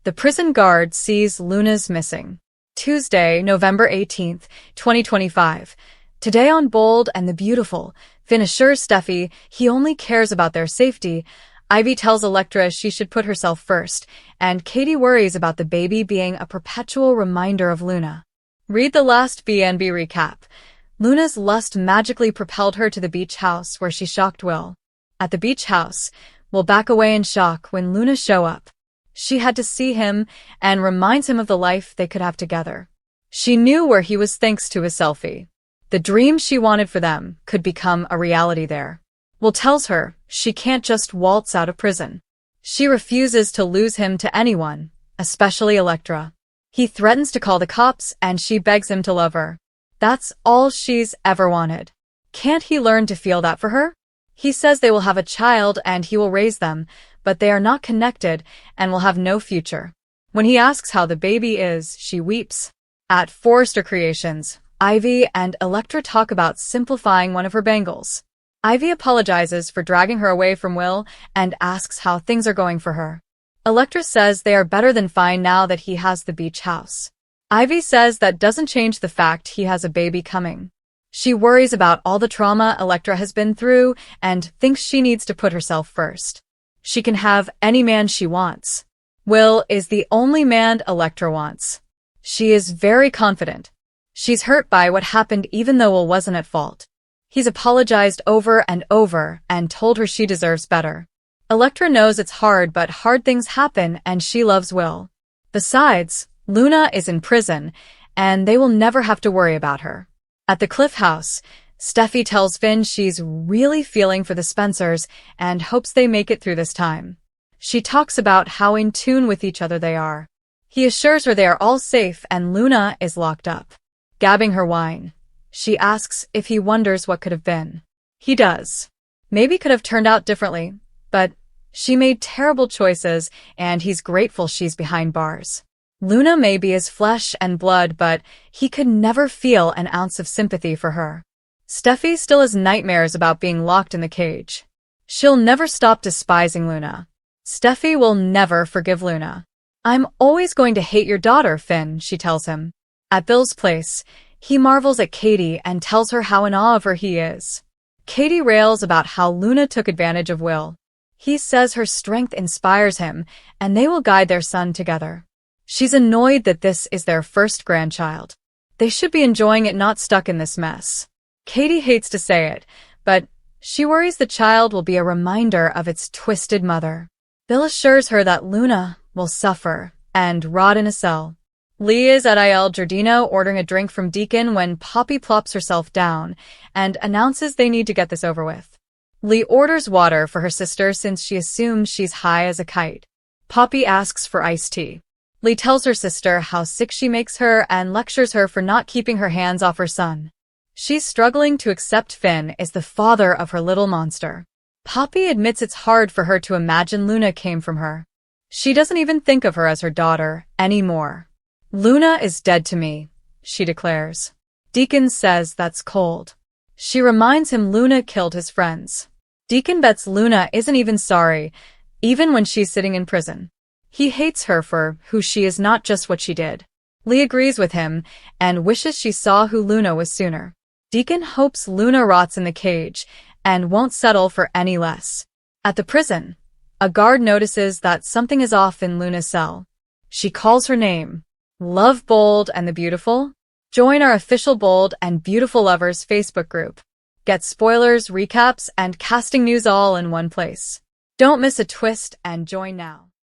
The prison guard sees Luna's missing. Tuesday, November 18th, 2025. Today on Bold and the Beautiful, Finn assures Steffi he only cares about their safety. Ivy tells Electra she should put herself first, and Katie worries about the baby being a perpetual reminder of Luna. Read the last BNB recap. Luna's lust magically propelled her to the beach house where she shocked Will. At the beach house, Will back away in shock when Luna show up. She had to see him and reminds him of the life they could have together. She knew where he was thanks to his selfie. The dream she wanted for them could become a reality there. Will tells her she can't just waltz out of prison. She refuses to lose him to anyone, especially Electra. He threatens to call the cops and she begs him to love her. That's all she's ever wanted. Can't he learn to feel that for her? He says they will have a child and he will raise them, but they are not connected and will have no future. When he asks how the baby is, she weeps. At Forrester Creations, Ivy and Electra talk about simplifying one of her bangles. Ivy apologizes for dragging her away from Will and asks how things are going for her. Electra says they are better than fine now that he has the beach house. Ivy says that doesn't change the fact he has a baby coming. She worries about all the trauma Electra has been through and thinks she needs to put herself first. She can have any man she wants. Will is the only man Electra wants. She is very confident. She's hurt by what happened even though Will wasn't at fault. He's apologized over and over and told her she deserves better. Electra knows it's hard, but hard things happen and she loves Will. Besides, Luna is in prison and they will never have to worry about her. At the Cliff House, Steffi tells Finn she's really feeling for the Spencers and hopes they make it through this time. She talks about how in tune with each other they are. He assures her they are all safe and Luna is locked up. Gabbing her wine, she asks if he wonders what could have been. He does. Maybe could have turned out differently, but she made terrible choices and he's grateful she's behind bars. Luna may be his flesh and blood, but he could never feel an ounce of sympathy for her. Steffi still has nightmares about being locked in the cage. She'll never stop despising Luna. Steffi will never forgive Luna. I'm always going to hate your daughter, Finn, she tells him. At Bill's place, he marvels at Katie and tells her how in awe of her he is. Katie rails about how Luna took advantage of Will. He says her strength inspires him and they will guide their son together. She's annoyed that this is their first grandchild. They should be enjoying it, not stuck in this mess. Katie hates to say it, but she worries the child will be a reminder of its twisted mother. Bill assures her that Luna will suffer and rot in a cell. Lee is at Il Giardino ordering a drink from Deacon when Poppy plops herself down and announces they need to get this over with. Lee orders water for her sister since she assumes she's high as a kite. Poppy asks for iced tea. Lee tells her sister how sick she makes her and lectures her for not keeping her hands off her son. She's struggling to accept Finn is the father of her little monster. Poppy admits it's hard for her to imagine Luna came from her. She doesn't even think of her as her daughter anymore. Luna is dead to me, she declares. Deacon says that's cold. She reminds him Luna killed his friends. Deacon bets Luna isn't even sorry, even when she's sitting in prison. He hates her for who she is, not just what she did. Lee agrees with him and wishes she saw who Luna was sooner. Deacon hopes Luna rots in the cage and won't settle for any less. At the prison, a guard notices that something is off in Luna's cell. She calls her name. Love Bold and the Beautiful? Join our official Bold and Beautiful Lovers Facebook group. Get spoilers, recaps, and casting news all in one place. Don't miss a twist and join now.